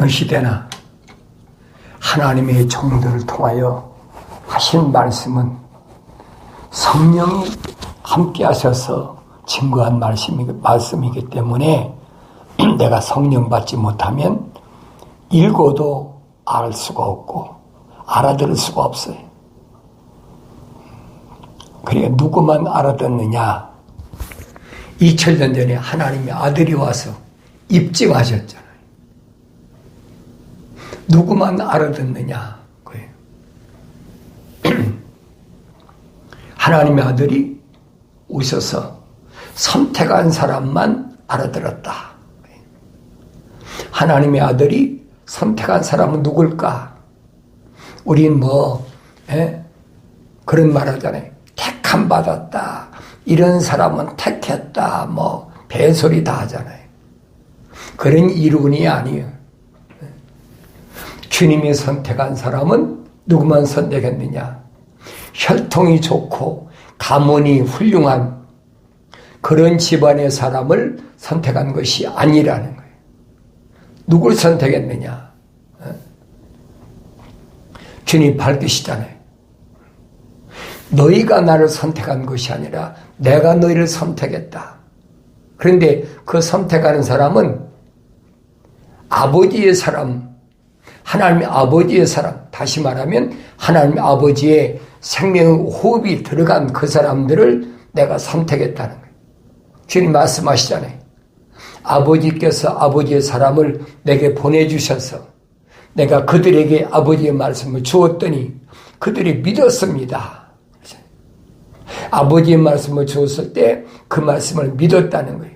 어느 시대나 하나님의 종들을 통하여 하신 말씀은 성령이 함께 하셔서 증거한 말씀이기 때문에 내가 성령 받지 못하면 읽어도 알 수가 없고 알아들을 수가 없어요. 그러니까 누구만 알아듣느냐? 2000년 전에 하나님의 아들이 와서 입증하셨잖아요. 누구만 알아듣느냐? 그래요. 하나님의 아들이 오셔서 선택한 사람만 알아들었다. 하나님의 아들이 선택한 사람은 누굴까? 우린 그런 말 하잖아요. 택함 받았다. 이런 사람은 택했다. 배소리 다 하잖아요. 그런 이론이 아니에요. 주님이 선택한 사람은 누구만 선택했느냐? 혈통이 좋고 가문이 훌륭한 그런 집안의 사람을 선택한 것이 아니라는 거예요. 누굴 선택했느냐? 주님 밝히시잖아요. 너희가 나를 선택한 것이 아니라 내가 너희를 선택했다. 그런데 그 선택하는 사람은 아버지의 사람, 하나님의 아버지의 사람, 다시 말하면 하나님의 아버지의 생명의 호흡이 들어간 그 사람들을 내가 선택했다는 거예요. 주님 말씀하시잖아요. 아버지께서 아버지의 사람을 내게 보내주셔서 내가 그들에게 아버지의 말씀을 주었더니 그들이 믿었습니다. 아버지의 말씀을 주었을 때 그 말씀을 믿었다는 거예요.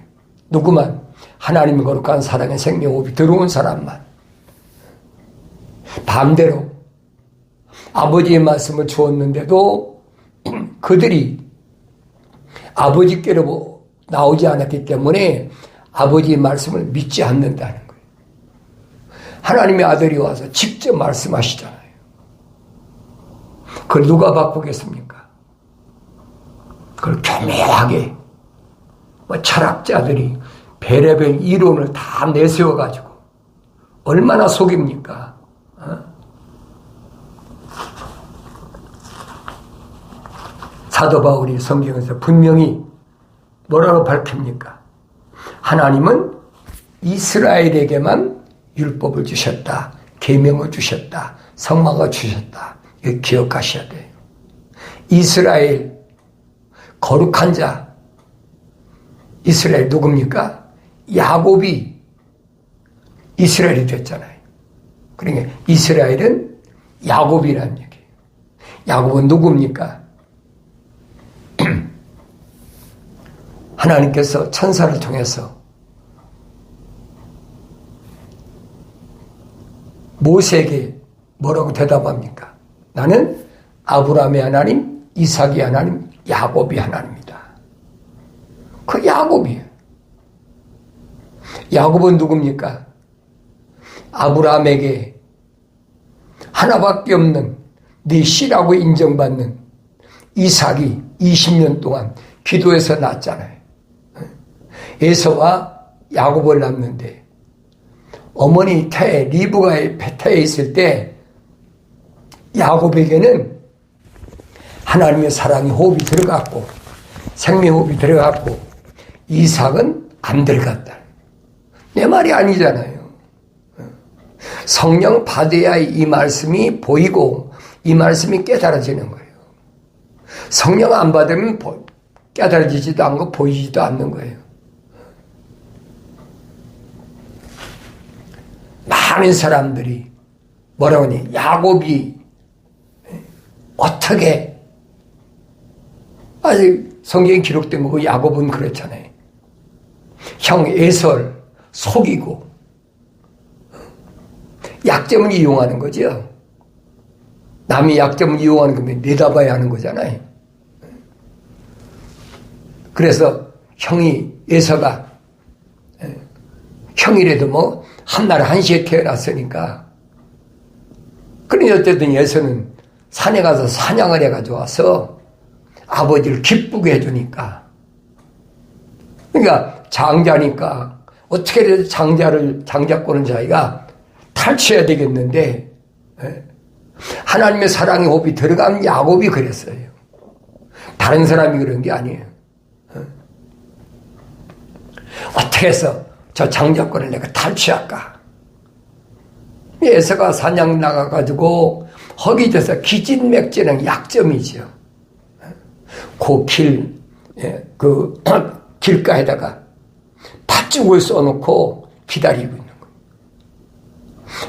누구만? 하나님의 거룩한 사랑의 생명호흡이 들어온 사람만. 반대로 아버지의 말씀을 주었는데도 그들이 아버지께로 나오지 않았기 때문에 아버지의 말씀을 믿지 않는다는 거예요. 하나님의 아들이 와서 직접 말씀하시잖아요. 그걸 누가 바꾸겠습니까? 그걸 교묘하게 철학자들이 별의별 이론을 다 내세워가지고 얼마나 속입니까? 사도 바울이 성경에서 분명히 뭐라고 밝힙니까? 하나님은 이스라엘에게만 율법을 주셨다. 계명을 주셨다. 성막을 주셨다. 이거 기억하셔야 돼요. 이스라엘 거룩한 자 이스라엘 누굽니까? 야곱이 이스라엘이 됐잖아요. 그러니까 이스라엘은 야곱이라는 얘기예요. 야곱은 누굽니까? 하나님께서 천사를 통해서 모세에게 뭐라고 대답합니까? 나는 아브라함의 하나님, 이삭의 하나님, 야곱의 하나님이다. 그 야곱이에요. 야곱은 누굽니까? 아브라함에게 하나밖에 없는 네 씨라고 인정받는 이삭이 20년 동안 기도해서 낳았잖아요. 에서와 야곱을 낳는데 어머니 태에 리브가의 태에 있을 때 야곱에게는 하나님의 사랑의 호흡이 들어갔고 생명호흡이 들어갔고 이삭은 안 들어갔다. 내 말이 아니잖아요. 성령 받아야 이 말씀이 보이고 이 말씀이 깨달아지는 거예요. 성령 안 받으면 깨달아지지도 않고 보이지도 않는 거예요. 많은 사람들이 뭐라고 하니? 야곱이 어떻게 아직 성경에 기록된 거고 야곱은 그렇잖아요. 형 에서를 속이고 약점을 이용하는 거죠. 남이 약점을 이용하는 거면 내다봐야 하는 거잖아요. 그래서 형이 에서가 형이라도 한날 1시에 태어났으니까 그러니 어쨌든 에서는 산에 가서 사냥을 해가지고 와서 아버지를 기쁘게 해주니까 그러니까 장자니까 어떻게 해서 장자권을 자기가 탈취해야 되겠는데, 하나님의 사랑의 호흡이 들어간 야곱이 그랬어요. 다른 사람이 그런 게 아니에요. 어떻게 해서 저 장자권을 내가 탈취할까? 에서가 사냥 나가가지고 허기져서 기진맥진한 약점이죠. 그 길가에다가 팥죽을 써놓고 기다리고 있는 거예요.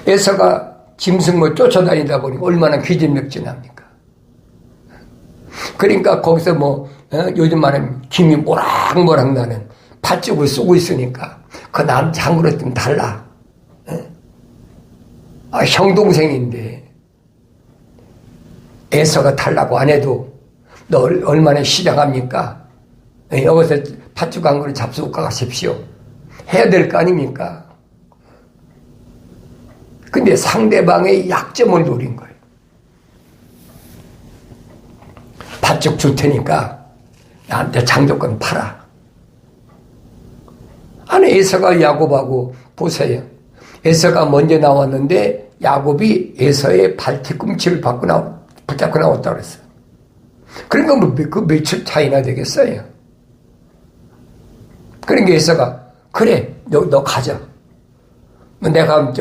에서가 짐승을 쫓아다니다 보니까 얼마나 기진맥진합니까? 그러니까 거기서 요즘 말하면 김이 모락모락 나는 팥죽을 쓰고 있으니까 그 남자하고는 좀 달라. 형 동생인데 에서가 달라고 안 해도 너 얼마나 시장합니까? 여기서 팥죽 한 그릇 잡수고 가십시오. 해야 될 거 아닙니까? 근데 상대방의 약점을 노린 거예요. 팥죽 줄 테니까 나한테 장조건 팔아. 아니, 에서가 야곱하고 보세요. 에서가 먼저 나왔는데 야곱이 에서의 발뒤꿈치를 붙잡고 나왔다고 그랬어요. 그러니까 그 며칠 차이나 되겠어요. 그러니까 에서가 그래 너 가자. 내가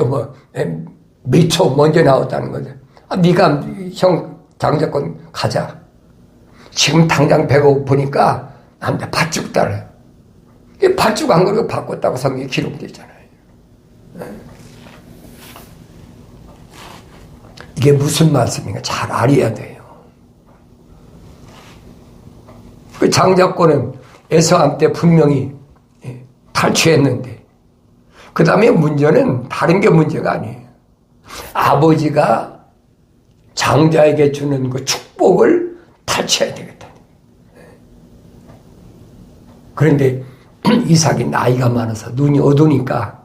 몇 초 먼저 나왔다는 거죠. 네가 형 장자권 가자. 지금 당장 배가 고프니까 나한테 팥죽 달래. 팥죽 한 그릇 바꿨다고 성경에 기록되잖아요. 이게 무슨 말씀인가 잘 알아야 돼요. 그 장자권은 에서한테 분명히 탈취했는데 그 다음에 문제는 다른 게 문제가 아니에요. 아버지가 장자에게 주는 그 축복을 탈취해야 되겠다. 그런데 이삭이 나이가 많아서 눈이 어두니까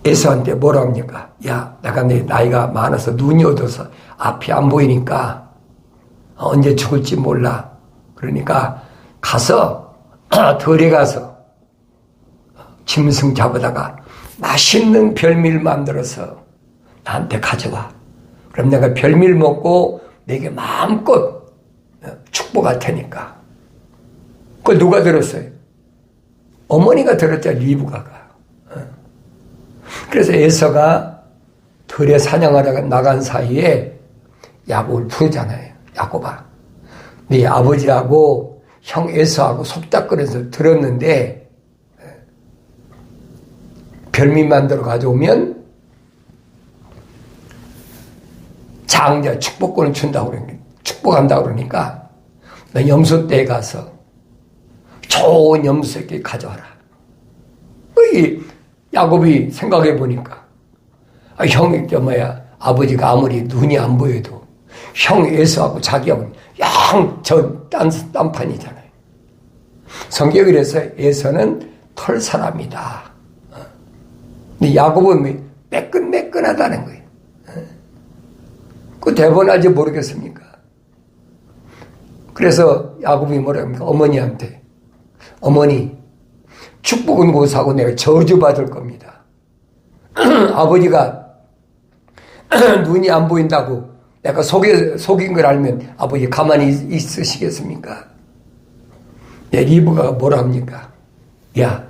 에서한테 뭐라 합니까? 야, 내가 내 나이가 많아서 눈이 어두워서 앞이 안 보이니까 언제 죽을지 몰라. 그러니까 가서 들에 가서 짐승 잡아다가 맛있는 별미를 만들어서 나한테 가져와. 그럼 내가 별미를 먹고 내게 마음껏 축복할 테니까. 그걸 누가 들었어요? 어머니가 들었죠. 리브가가. 그래서 에서가 들에 사냥하러 나간 사이에 야곱을 부르잖아요. 야곱아, 네 아버지하고 형 에서하고 속닥거려서 들었는데 별미 만들어 가져오면 장자 축복권을 준다고 그러니까 축복한다고 그러니까 너 염소떼에 가서 좋은 염소 새끼 가져와라. 야곱이 생각해 보니까 형이 아버지가 아무리 눈이 안 보여도 형 에서하고 자기하고는 양 딴판이잖아요. 성경이 그래서 에서는 털 사람이다. 근데 야곱은 매끈매끈하다는 거예요. 그 대번하지 모르겠습니까? 그래서 야곱이 뭐라 합니까? 어머니한테 어머니 축복은 고사하고 내가 저주받을 겁니다. 아버지가 눈이 안 보인다고 내가 속인 걸 알면 아버지 가만히 있으시겠습니까? 리브가가 뭐라 합니까? 야,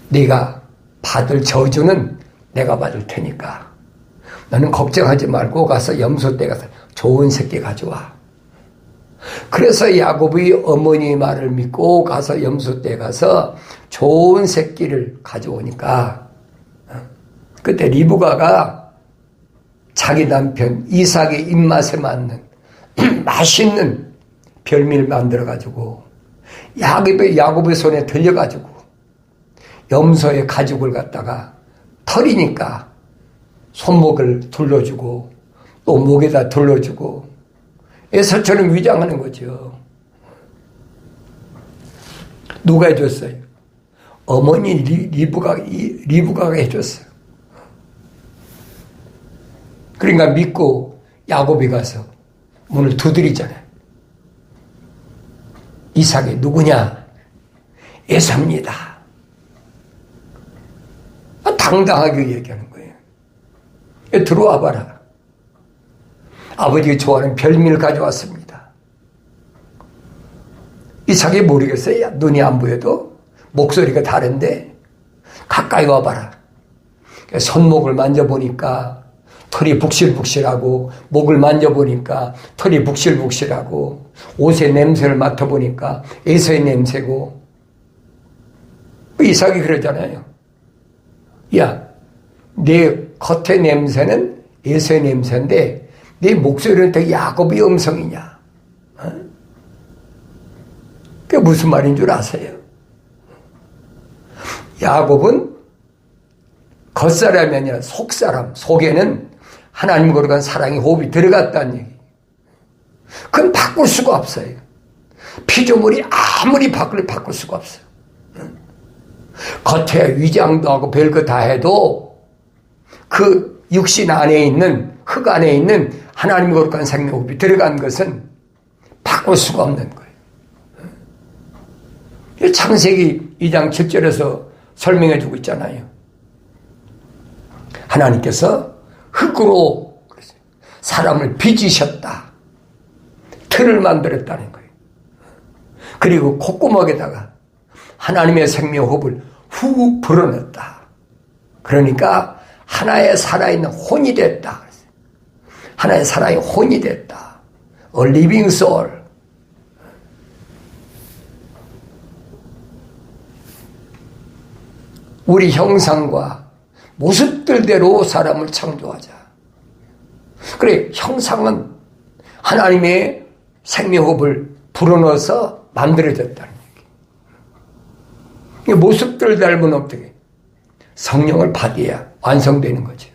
네가 받을 저주는 내가 받을 테니까 너는 걱정하지 말고 가서 염소떼 가서 좋은 새끼 가져와. 그래서 야곱이 어머니 말을 믿고 가서 염소떼 가서 좋은 새끼를 가져오니까 그때 리브가가 자기 남편 이삭의 입맛에 맞는 맛있는 별미를 만들어가지고 야곱의 손에 들려가지고 염소의 가죽을 갖다가 털이니까 손목을 둘러주고 또 목에다 둘러주고 에서처럼 위장하는 거죠. 누가 해줬어요? 어머니 리브가가 해줬어요. 그러니까 믿고 야곱이 가서 문을 두드리잖아요. 이삭이 누구냐? 에서입니다. 당당하게 얘기하는 거예요. 들어와 봐라. 아버지가 좋아하는 별미를 가져왔습니다. 이삭이 모르겠어요. 눈이 안 보여도 목소리가 다른데 가까이 와봐라. 손목을 만져보니까 털이 북실북실하고, 목을 만져보니까 털이 북실북실하고, 옷의 냄새를 맡아보니까 에서의 냄새고. 이삭이 그러잖아요. 야, 내 겉의 냄새는 에서의 냄새인데 내 목소리는 더 야곱의 음성이냐? 어? 그게 무슨 말인 줄 아세요? 야곱은 겉사람이 아니라 속사람, 속에는 하나님 거룩한 사랑의 호흡이 들어갔다는 얘기. 그건 바꿀 수가 없어요. 피조물이 아무리 바꿀 수가 없어요. 겉에 위장도 하고 별거 다 해도 그 육신 안에 있는, 흙 안에 있는 하나님 거룩한 생명 호흡이 들어간 것은 바꿀 수가 없는 거예요. 창세기 2장 7절에서 설명해 주고 있잖아요. 하나님께서 흙으로 사람을 빚으셨다. 틀을 만들었다는 거예요. 그리고 콧구멍에다가 하나님의 생명호흡을 후 불어넣었다. 그러니까 하나의 살아있는 혼이 됐다. 하나의 살아있는 혼이 됐다. A living soul. 우리 형상과 모습들대로 사람을 창조하자. 그래, 형상은 하나님의 생명호흡을 불어넣어서 만들어졌다는 얘기. 모습들 닮으면 어떻게? 성령을 받아야 완성되는 거죠.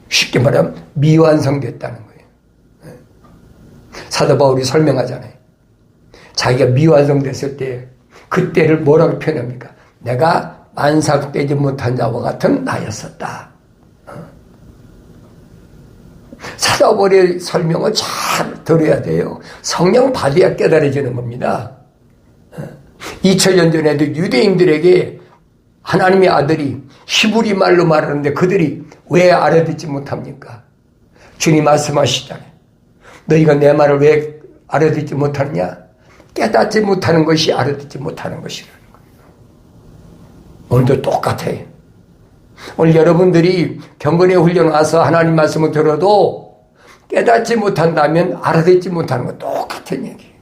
쉽게 말하면 미완성됐다는 거예요. 사도 바울이 설명하잖아요. 자기가 미완성됐을 때 그때를 뭐라고 표현합니까? 내가 만삭되지 못한 자와 같은 나였었다. 사도 바울의 설명을 잘 들어야 돼요. 성령 받아야 깨달아지는 겁니다. 2000년 전에도 유대인들에게 하나님의 아들이 히브리 말로 말하는데 그들이 왜 알아듣지 못합니까? 주님 말씀하시잖아요. 너희가 내 말을 왜 알아듣지 못하느냐? 깨닫지 못하는 것이 알아듣지 못하는 것이라는 거예요. 오늘도 똑같아요. 오늘 여러분들이 경건의 훈련 와서 하나님 말씀을 들어도 깨닫지 못한다면 알아듣지 못하는 건 똑같은 얘기예요.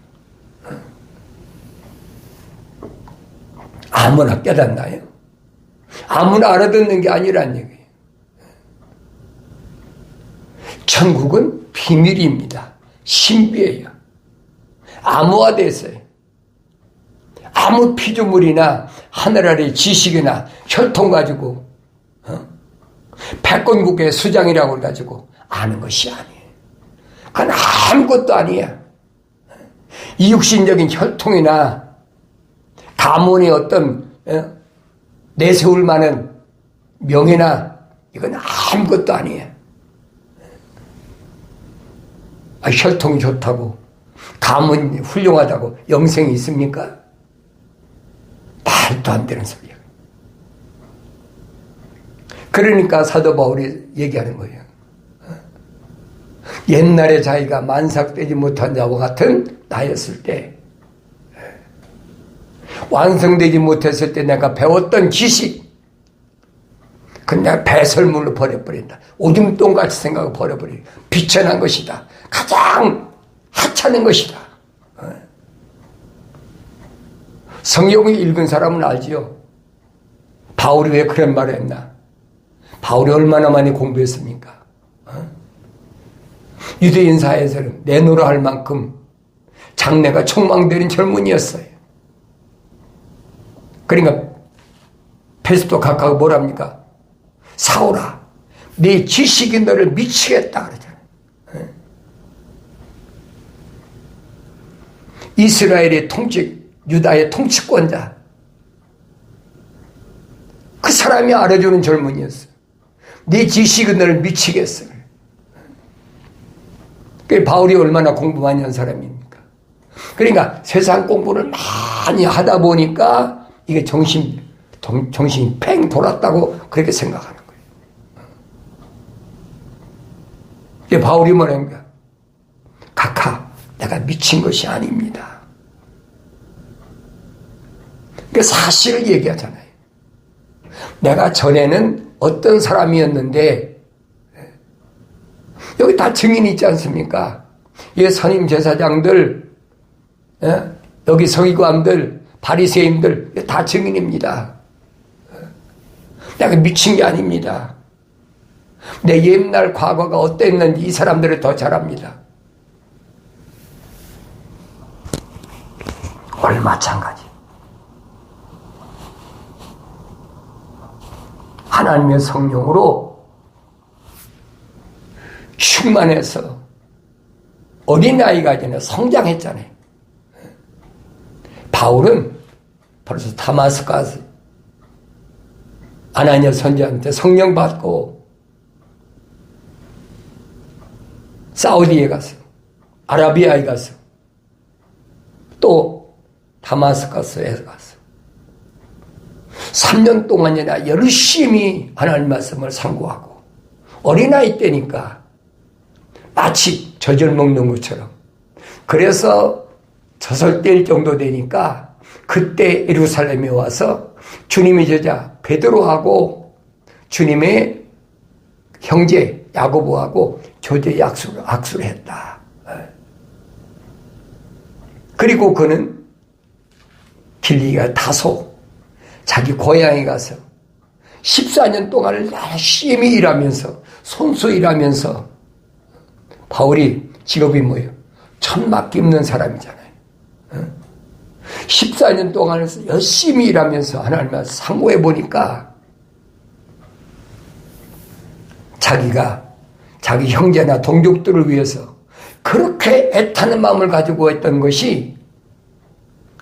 아무나 깨닫나요? 아무나 알아듣는 게 아니란 얘기예요. 천국은 비밀입니다. 신비예요. 암호화됐어요. 아무 피조물이나 하늘 아래 지식이나 혈통 가지고 백권국의 수장이라고 가지고 아는 것이 아니에요. 그건 아무것도 아니야. 이육신적인 혈통이나 가문의 어떤 내세울 만한 명예나 이건 아무것도 아니에요. 혈통이 좋다고 가문이 훌륭하다고 영생이 있습니까? 말도 안 되는 소리야. 그러니까 사도 바울이 얘기하는 거예요. 옛날에 자기가 만삭되지 못한 자와 같은 나였을 때, 완성되지 못했을 때 내가 배웠던 지식, 그건 내가 배설물로 버려버린다. 오줌똥같이 생각을 버려버린다. 비천한 것이다. 가장 하찮은 것이다. 성경을 읽은 사람은 알지요. 바울이 왜 그런 말을 했나? 바울이 얼마나 많이 공부했습니까? 유대인 사회에서는 내노라 할 만큼 장래가 촉망되는 젊은이였어요. 그러니까 페스토 각하가 뭐랍니까? 사울아, 네 지식이 너를 미치겠다 그러잖아요. 이스라엘의 유다의 통치권자, 그 사람이 알아주는 젊은이였어. 네 지식은 너를 미치겠어. 그 바울이 얼마나 공부 많이 한 사람입니까? 그러니까 세상 공부를 많이 하다 보니까 이게 정신 정신이 팽 돌았다고 그렇게 생각하는 거예요. 이제 바울이 뭐라는 거야? 각하, 내가 미친 것이 아닙니다. 그 사실을 얘기하잖아요. 내가 전에는 어떤 사람이었는데, 여기 다 증인이 있지 않습니까? 예, 선임 제사장들, 여기 서기관들, 바리새인들 다 증인입니다. 내가 미친 게 아닙니다. 내 옛날 과거가 어땠는지 이 사람들을 더 잘 압니다. 오늘 마찬가지. 하나님의 성령으로 충만해서 어린아이가 아니라 성장했잖아요. 바울은 벌써 다마스커스 아나니아 선지자한테 성령 받고 사우디에 가서 아라비아에 가서 또 다마스커스에 가서 3년 동안이나 열심히 하나님 말씀을 상고하고 어린아이 때니까 마치 젖을 먹는 것처럼 그래서 젖을 뗄 정도 되니까 그때 예루살렘에 와서 주님의 제자 베드로하고 주님의 형제 야고보하고 교제 악수를 했다. 그리고 그는 길리가 다소 자기 고향에 가서 14년 동안을 열심히 일하면서 손수 일하면서 바울이 직업이 뭐예요? 천막 깁는 사람이잖아요. 14년 동안 열심히 일하면서 하나님을 상고해 보니까 자기가 자기 형제나 동족들을 위해서 그렇게 애타는 마음을 가지고 했던 것이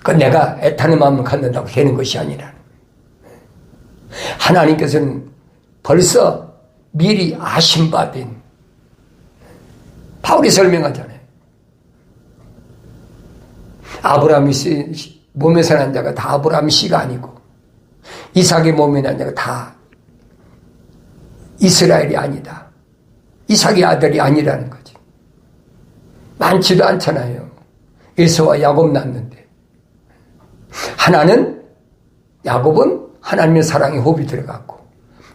그 내가 애타는 마음을 갖는다고 되는 것이 아니라 하나님께서는 벌써 미리 아심받은 바울이 설명하잖아요. 아브라함이 몸에서 난 자가 다 아브라함 씨가 아니고 이삭의 몸에 난 자가 다 이스라엘이 아니다. 이삭의 아들이 아니라는 거지. 많지도 않잖아요. 에서와 야곱 낳는데 하나는 야곱은 하나님의 사랑의 호흡이 들어갔고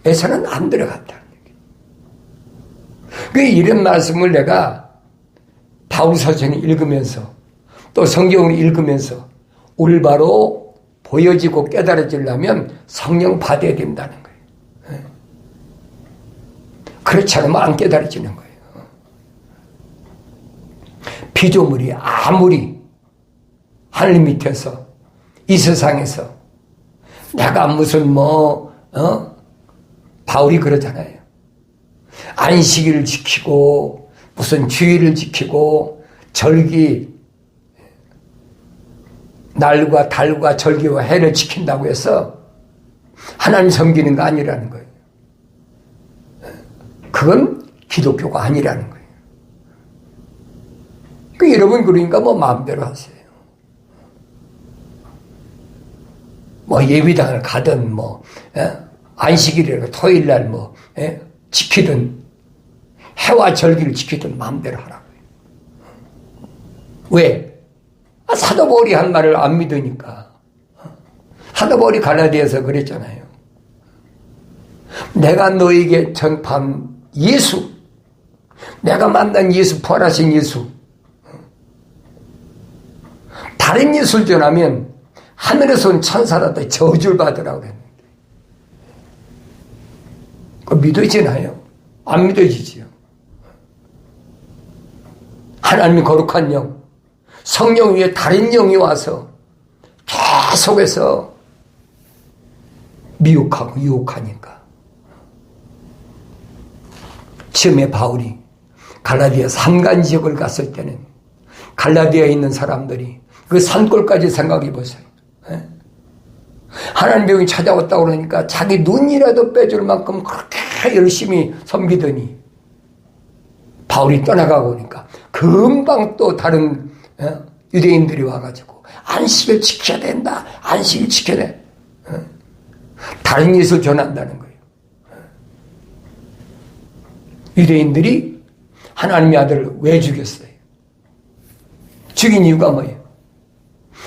에서는 안 들어갔다는 얘기. 그 이런 말씀을 내가 바울 서신을 읽으면서 또 성경을 읽으면서 올바로 보여지고 깨달아지려면 성령 받아야 된다는 거예요. 그렇지 않으면 안 깨달아지는 거예요. 피조물이 아무리 하늘 밑에서 이 세상에서 내가 무슨 바울이 그러잖아요. 안식일을 지키고 무슨 주의를 지키고 절기 날과 달과 절기와 해를 지킨다고 해서 하나님 섬기는 거 아니라는 거예요. 그건 기독교가 아니라는 거예요. 여러분 그러니까 마음대로 하세요. 예비당을 가든 안식일이라고 토요일날 지키든 해와 절기를 지키든 마음대로 하라고요. 왜? 사도 바울이 한 말을 안 믿으니까. 사도 바울이 갈라디아에서 그랬잖아요. 내가 너에게 전파한 예수, 내가 만난 예수, 부활하신 예수, 다른 예수를 전하면 하늘에서 온 천사라도 저주를 받으라고 그랬는데 그거 믿어지나요? 안 믿어지지요. 하나님의 거룩한 영, 성령 위에 다른 영이 와서 계속해서 미혹하고 유혹하니까. 처음에 바울이 갈라디아 산간 지역을 갔을 때는 갈라디아에 있는 사람들이 그 산골까지 생각해 보세요. 하나님 병이 찾아왔다고 그러니까 자기 눈이라도 빼줄 만큼 그렇게 열심히 섬기더니 바울이 떠나가고 오니까 금방 또 다른 유대인들이 와가지고 안식을 지켜야 된다. 안식을 지켜야 돼. 다른 예수를 전한다는 거예요. 유대인들이 하나님의 아들을 왜 죽였어요? 죽인 이유가 뭐예요?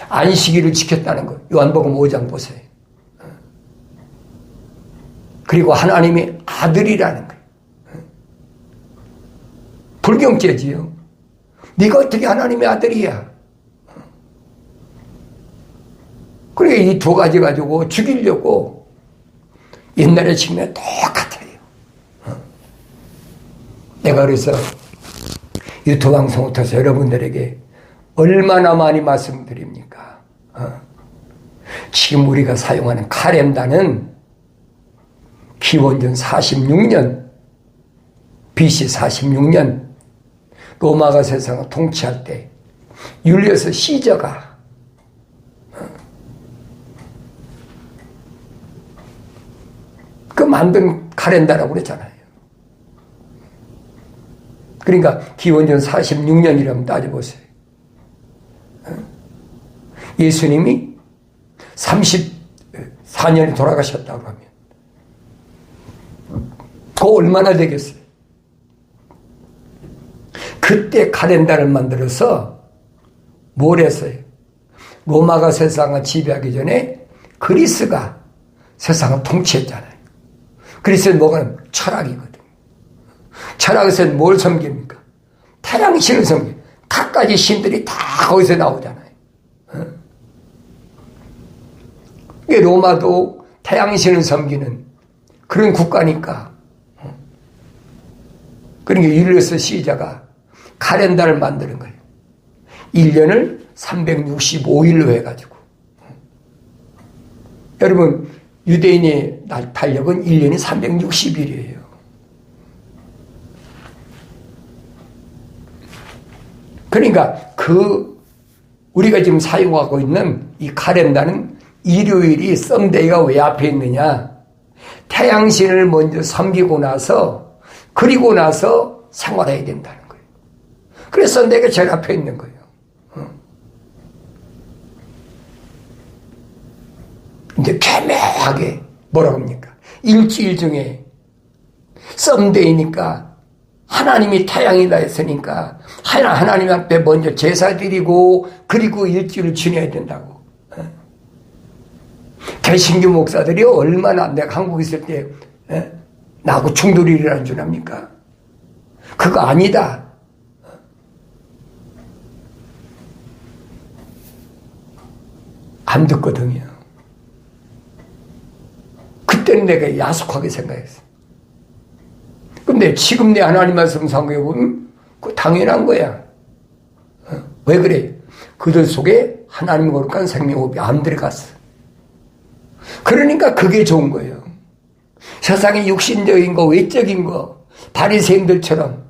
안식일을 지켰다는 거예요. 요한복음 5장 보세요. 그리고 하나님의 아들이라는 거예요. 불경죄지요. 네가 어떻게 하나님의 아들이야? 그러니까 이 두 가지 가지고 죽이려고 옛날의 측면에 똑같아요. 내가 그래서 유튜브 방송을 통해서 여러분들에게 얼마나 많이 말씀드립니까? 지금 우리가 사용하는 카렌다는 기원전 46년, BC 46년 로마가 세상을 통치할 때 율리어스 시저가 그 만든 카렌다라고 그랬잖아요. 그러니까 기원전 46년이라면 따져보세요. 예수님이 34년에 돌아가셨다고 하면 그 얼마나 되겠어요? 그때 카렌다를 만들어서 뭘 했어요? 로마가 세상을 지배하기 전에 그리스가 세상을 통치했잖아요. 그리스는 뭐가 철학이거든요. 철학에서는 뭘 섬깁니까? 태양신을 섬겨요. 각가지 신들이 다 거기서 나오잖아요. 로마도 태양신을 섬기는 그런 국가니까. 그러니까 율리어스 시저가 카렌다를 만드는 거예요. 1년을 365일로 해가지고. 여러분, 유대인의 달력은 1년이 360일이에요. 그러니까 우리가 지금 사용하고 있는 이 카렌다는 일요일이 썸데이가 왜 앞에 있느냐? 태양신을 먼저 섬기고 나서 그리고 나서 생활해야 된다는 거예요. 그래서 썬데이가 제일 앞에 있는 거예요. 이제 개매하게 뭐라고 합니까? 일주일 중에 썸데이니까 하나님이 태양이다 했으니까 하나님 앞에 먼저 제사 드리고 그리고 일주일을 지내야 된다고. 개신교 목사들이 얼마나 내가 한국에 있을 때 나하고 충돌이 일어난 줄 압니까? 그거 아니다. 안 듣거든요. 그때는 내가 야속하게 생각했어. 근데 지금 내 하나님 말씀 상고해보면 그거 당연한 거야. 왜 그래? 그들 속에 하나님 거룩한 생명호흡이 안 들어갔어. 그러니까 그게 좋은 거예요. 세상의 육신적인 거, 외적인 거, 바리새인들처럼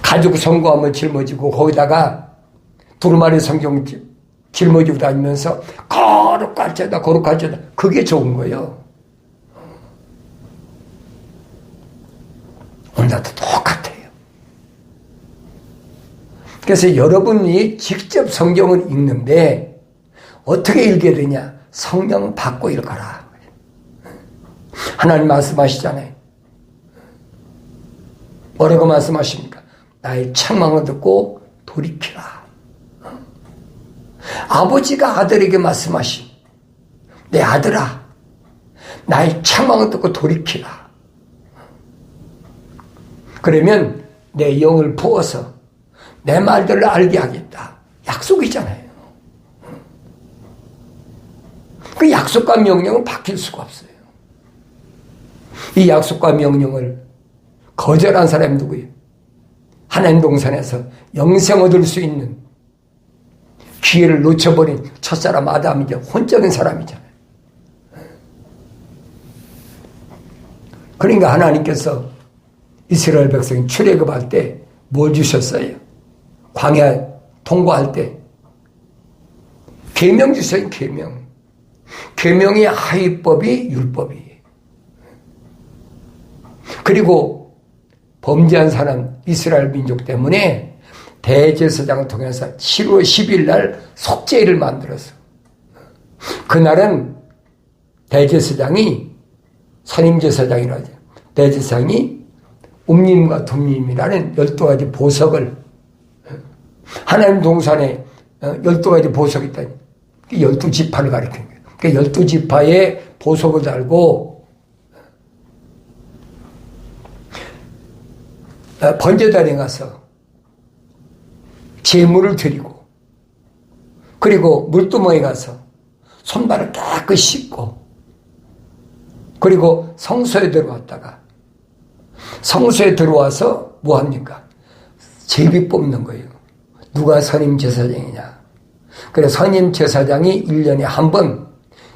가지고 성공하면 짊어지고 거기다가 두루마리 성경 짊어지고 다니면서 거룩할지어다 거룩할지어다 그게 좋은 거예요. 오늘도 똑같아요. 그래서 여러분이 직접 성경을 읽는데 어떻게 읽게 되냐? 성경 받고 읽어라. 하나님 말씀하시잖아요. 뭐라고 말씀하십니까? 나의 책망을 듣고 돌이키라. 아버지가 아들에게 말씀하신 내 아들아 나의 책망을 듣고 돌이키라. 그러면 내 영을 부어서 내 말들을 알게 하겠다. 약속이잖아요. 그 약속과 명령은 바뀔 수가 없어요. 이 약속과 명령을 거절한 사람이 누구예요? 하나님 동산에서 영생 얻을 수 있는 기회를 놓쳐버린 첫사람 아담이죠. 혼적인 사람이잖아요. 그러니까 하나님께서 이스라엘 백성이 출애굽할 때 뭘 주셨어요? 광야 통과할 때 계명 주셔요. 계명. 계명이 하위법이 율법이에요. 그리고 범죄한 사람 이스라엘 민족 때문에 대제사장을 통해서 7월 10일 날 속죄일을 만들어서 그날은 대제사장이, 선임제사장이라고 하죠. 대제사장이 움님과 둠님이라는 12가지 보석을, 하나님 동산에 12가지 보석이 있다니. 12지파를 가리키는 거예요. 그러니까 12지파의 보석을 달고 번제단에 가서 제물을 드리고, 그리고 물두멍에 가서 손발을 깨끗이 씻고, 그리고 성소에 들어왔다가, 성소에 들어와서 뭐 합니까? 제비 뽑는 거예요. 누가 선임 제사장이냐. 그래, 선임 제사장이 1년에 한 번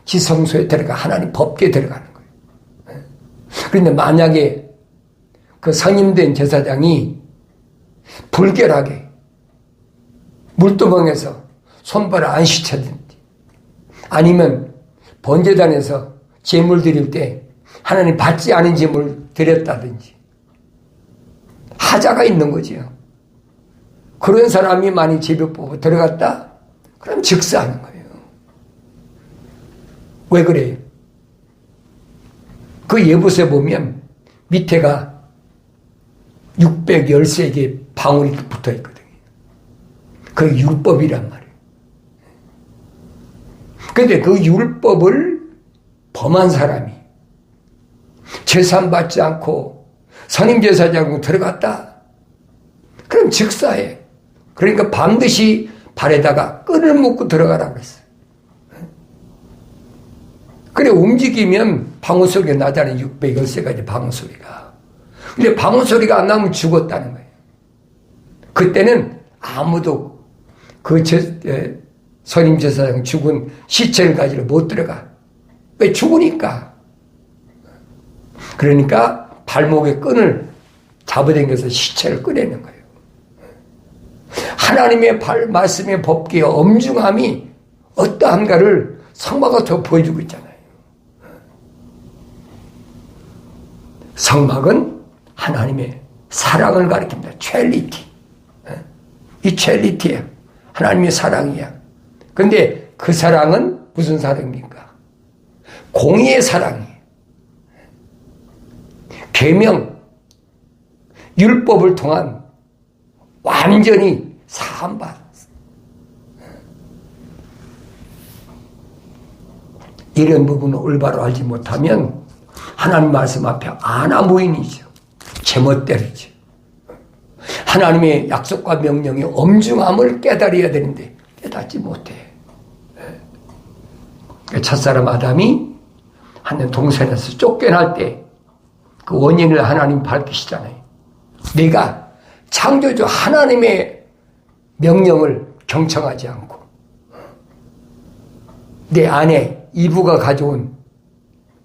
지성소에 들어가 하나님 법궤에 들어가는 거예요. 그런데 만약에 그 선임된 제사장이 불결하게 물두멍에서 손발을 안 씻었든지, 아니면 번제단에서 제물 드릴 때 하나님 받지 않은 제물 드렸다든지 하자가 있는 거지요. 그런 사람이 많이 제비 뽑아 들어갔다? 그럼 즉사하는 거예요. 왜 그래요? 그 예부서에 보면 밑에가 613개의 방울이 붙어 있거든요. 그게 율법이란 말이에요. 근데 그 율법을 범한 사람이 제사받지 않고 선임제사장으로 들어갔다? 그럼 즉사해. 그러니까 반드시 발에다가 끈을 묶고 들어가라고 그랬어요. 그래, 움직이면 방울 소리가 나잖아요. 613가지 방울 소리가. 근데 방울 소리가 안 나면 죽었다는 거예요. 그때는 아무도 그 선임제사장 죽은 시체를 가지러 못 들어가. 왜? 죽으니까. 그러니까 발목에 끈을 잡아당겨서 시체를 꺼내는 거예요. 하나님의 말씀의 법궤의 엄중함이 어떠한가를 성막을 더 보여주고 있잖아요. 성막은 하나님의 사랑을 가리킵니다. 첼리티. 이 첼리티야. 하나님의 사랑이야. 근데 그 사랑은 무슨 사랑입니까? 공의의 사랑이에요. 계명, 율법을 통한 완전히 사함받았어요. 이런 부분을 올바로 알지 못하면 하나님 말씀 앞에 아나무인이죠. 제멋대로죠. 하나님의 약속과 명령의 엄중함을 깨달아야 되는데 깨닫지 못해. 첫사람 아담이 하나님 동산에서 쫓겨날 때 그 원인을 하나님 밝히시잖아요. 내가 창조주 하나님의 명령을 경청하지 않고 내 안에 이브가 가져온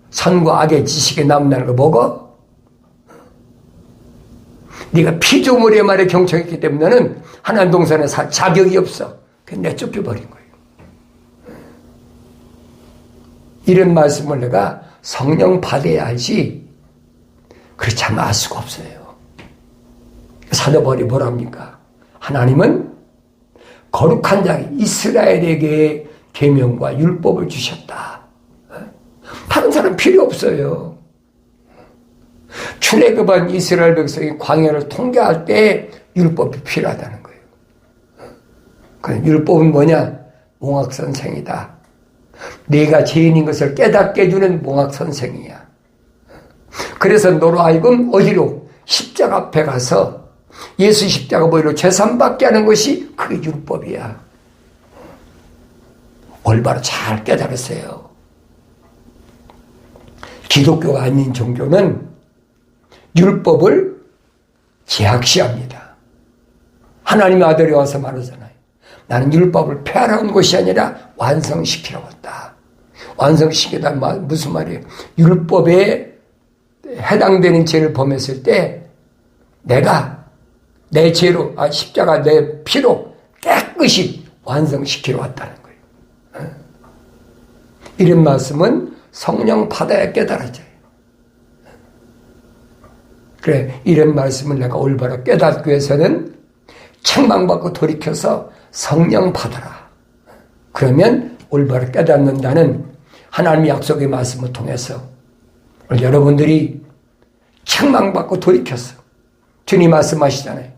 선과 악의 지식에 남는 거 먹어? 네가 피조물의 말에 경청했기 때문에는 하나님 동산에 살 자격이 없어. 그냥 내쫓겨버린 거예요. 이런 말씀을 내가 성령 받아야 하지 그렇지 않으면 알 수가 없어요. 사도바울이 뭐랍니까? 하나님은 거룩한 자 이스라엘에게 계명과 율법을 주셨다. 다른 사람 필요 없어요. 출애굽한 이스라엘 백성이 광야를 통과할 때 율법이 필요하다는 거예요. 그 율법은 뭐냐? 몽학선생이다. 내가 죄인인 것을 깨닫게 해주는 몽학선생이야. 그래서 너로 하여금 어디로? 십자가 앞에 가서 예수 십자가 보이로 죄산받게 하는 것이 그게 율법이야. 올바로 잘 깨달으세요. 기독교가 아닌 종교는 율법을 제약시합니다. 하나님의 아들이 와서 말하잖아요. 나는 율법을 폐하러 온 것이 아니라 완성시키러 왔다. 완성시키다 무슨 말이에요? 율법에 해당되는 죄를 범했을 때 내가 내 죄로 십자가 내 피로 깨끗이 완성시키러 왔다는 거예요. 이런 말씀은 성령 받아야 깨달아져요. 그래, 이런 말씀을 내가 올바로 깨닫기 위해서는 책망받고 돌이켜서 성령 받아라. 그러면 올바로 깨닫는다는 하나님의 약속의 말씀을 통해서 오늘 여러분들이 책망받고 돌이켰어. 주님 말씀하시잖아요.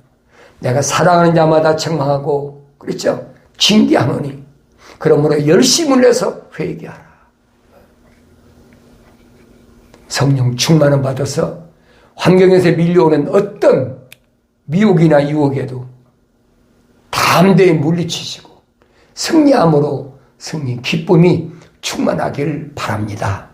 내가 사랑하는 자마다 책망하고 그렇죠? 징계하노니 그러므로 열심을 내서 회개하라. 성령 충만을 받아서 환경에서 밀려오는 어떤 미혹이나 유혹에도 담대히 물리치시고 승리함으로 승리, 기쁨이 충만하길 바랍니다.